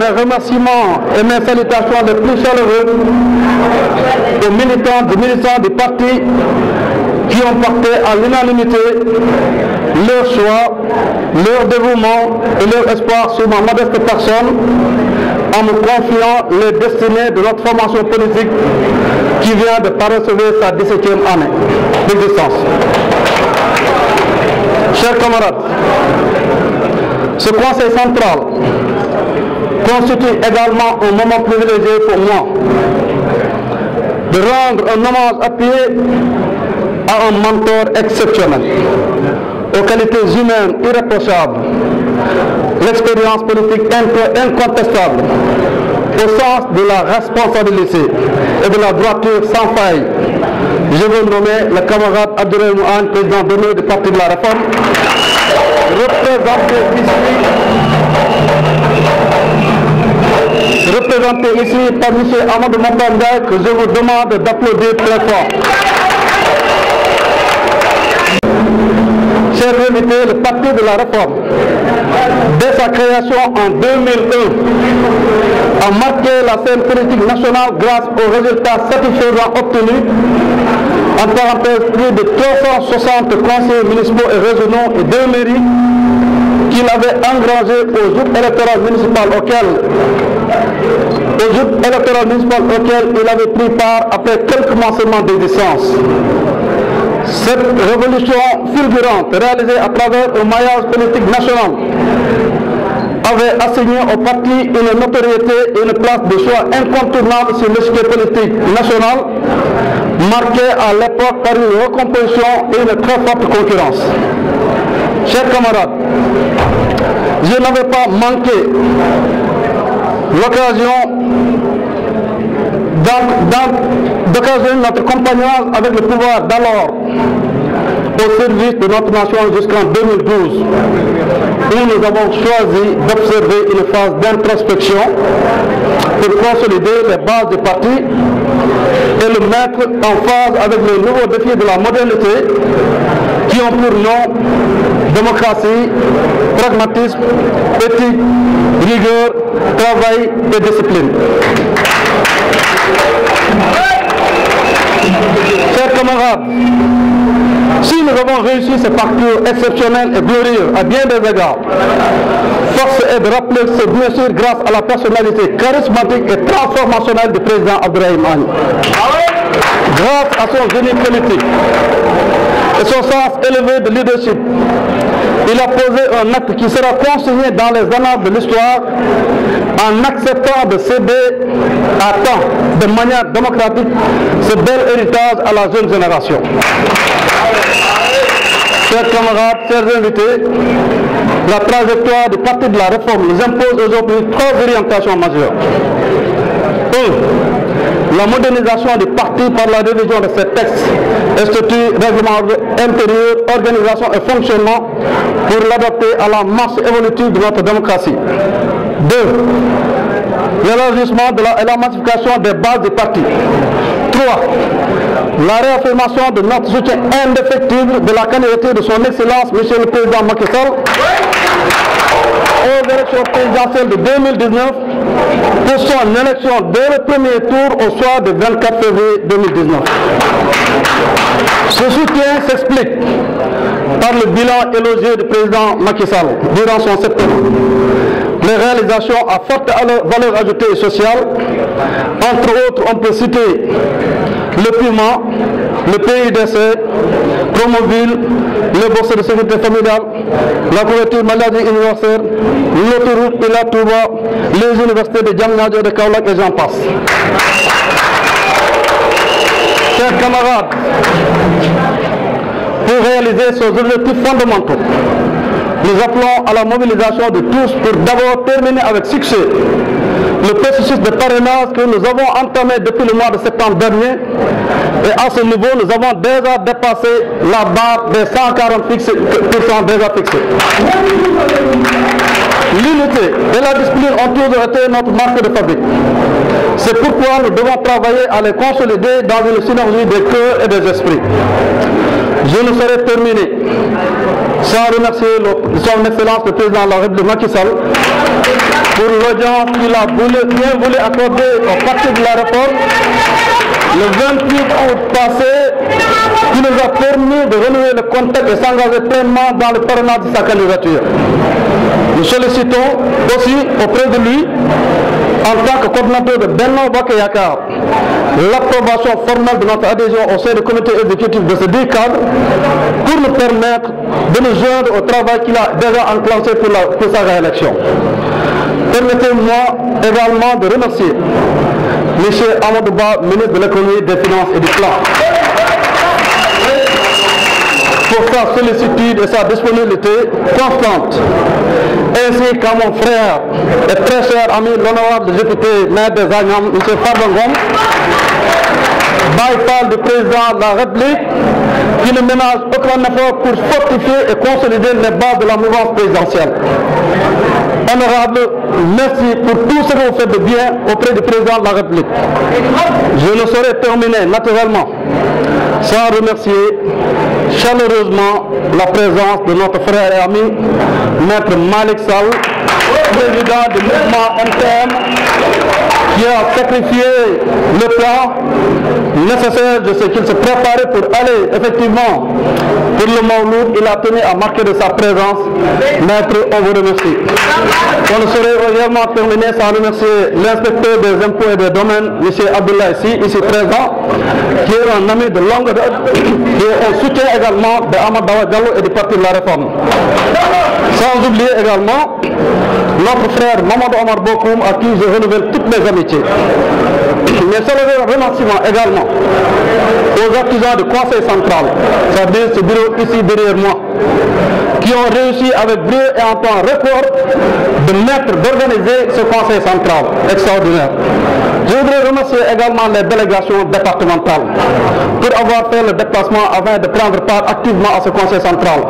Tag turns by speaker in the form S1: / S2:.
S1: mes remerciements et mes salutations les plus chaleureux aux militants du parti qui ont porté à l'unanimité leur choix, leur dévouement et leur espoir sur ma modeste personne en me confiant les destinées de notre formation politique qui vient de parachever sa 17e année d'existence. Chers camarades, ce conseil central constitue également un moment privilégié pour moi de rendre un hommage appuyé à un mentor exceptionnel, aux qualités humaines irréprochables, l'expérience politique incontestable, au sens de la responsabilité et de la droiture sans faille. Je veux nommer le camarade Abdoulaye Mouane, président d'honneur du Parti de la Réforme, représenté ici par M. Amadou Mapanda, que je vous demande d'applaudir très fort. Chers invités, le Parti de la Réforme, dès sa création en 2001, a marqué la scène politique nationale grâce aux résultats satisfaisants obtenus. En parenthèse, plus de 360 conseillers municipaux et régionaux et 2 mairies qu'il avait engrangés aux joutes électorales municipales auxquelles il avait pris part après quelques mois seulement d'existence. Cette révolution fulgurante réalisée à travers un maillage politique national avait assigné au parti une notoriété et une place de choix incontournable sur l'échiquier politique national, marquée à l'époque par une recomposition et une très forte concurrence. Chers camarades, je n'avais pas manqué l'occasion d'occasionner notre compagnonnage avec le pouvoir d'alors au service de notre nation jusqu'en 2012, où nous avons choisi d'observer une phase d'introspection pour consolider les bases du parti et le mettre en phase avec les nouveaux défis de la modernité qui ont pour nom démocratie, pragmatisme, éthique, rigueur, travail et discipline. Chers camarades, si nous avons réussi ce parcours exceptionnel et glorieux à bien des égards, force est de rappeler que c'est bien sûr grâce à la personnalité charismatique et transformationnelle du président Abdoulaye Mouane. Grâce à son génie politique et son sens élevé de leadership, il a posé un acte qui sera consigné dans les annales de l'histoire en acceptant de céder à temps, de manière démocratique, ce bel héritage à la jeune génération. Chers camarades, chers invités, la trajectoire du Parti de la Réforme nous impose aujourd'hui 3 orientations majeures. 1. La modernisation du parti par la révision de ses textes, statuts, règlements intérieurs, organisation et fonctionnement pour l'adapter à la marche évolutive de notre démocratie. 2. L'élargissement et la massification des bases du parti. 3. La réaffirmation de notre soutien indéfectible de la candidature de son Excellence, M. le Président Macky Sall, aux élections présidentielles de 2019 pour son élection dès le premier tour au soir du 24 février 2019. Ce soutien s'explique par le bilan élogieux du président Macky Sall durant son septembre. Les réalisations à forte valeur ajoutée et sociale, entre autres on peut citer le PUMA, le PIDC, Promoville, les bourses de sécurité familiale, la couverture maladie universelle, l'autoroute Ila Touba, les universités de Diamniadio, de Kaolack et j'en passe. Chers camarades, pour réaliser ces objectifs fondamentaux, nous appelons à la mobilisation de tous pour d'abord terminer avec succès le processus de parrainage que nous avons entamé depuis le mois de septembre dernier. Et à ce niveau, nous avons déjà dépassé la barre des 140% déjà fixés. L'unité et la discipline ont toujours été notre marque de fabrique. C'est pourquoi nous devons travailler à les consolider dans une synergie des cœurs et des esprits. Je ne saurais terminer sans remercier son Excellence le Président de la République Macky Sall pour l'audience qu'il a bien voulu accorder au parti de la réforme le 28 août passé, qui nous a permis de renouer le contact et s'engager pleinement dans le parrainage de sa candidature. Nous sollicitons aussi auprès de lui, en tant que coordinateur de Benno Bokk Yakaar, l'approbation formelle de notre adhésion au sein du comité exécutif de ce 10 cadres pour nous permettre de nous joindre au travail qu'il a déjà enclenché pour sa réélection. Permettez-moi également de remercier M. Amadou Ba, ministre de l'économie, des finances et du plan, pour sa sollicitude et sa disponibilité constante, ainsi qu'à mon frère et très cher ami, l'honorable député maire des Agnam, M. Farba Ngom, Baïfal du président de la République, qui ne ménage aucun effort pour fortifier et consolider les bases de la mouvance présidentielle. Honorable, merci pour tout ce que vous faites de bien auprès du président de la République. Je ne saurais terminer naturellement sans remercier chaleureusement la présence de notre frère et ami, Maître Malick Sall, président du mouvement MTM, qui a sacrifié le plan nécessaire de ce qu'il se préparait pour aller effectivement pour le Mawlud. Il a tenu à marquer de sa présence. Maître, on vous remercie. On ne saurait également terminer sans remercier l'inspecteur des impôts et des domaines, M. Abdoulaye Sy, ici présent, qui est un ami de longue date, qui est un soutien également de Ahmad Dawa Diallo et du Parti de la Réforme. Sans oublier également notre frère Mamadou Omar Bokoum, à qui je renouvelle toutes mes amitiés. Mais c'est le remerciement également aux artisans du Conseil central, c'est-à-dire ce bureau ici derrière moi, qui ont réussi avec brio et en temps record d'organiser ce Conseil central extraordinaire. Je voudrais remercier également les délégations départementales pour avoir fait le déplacement afin de prendre part activement à ce Conseil central.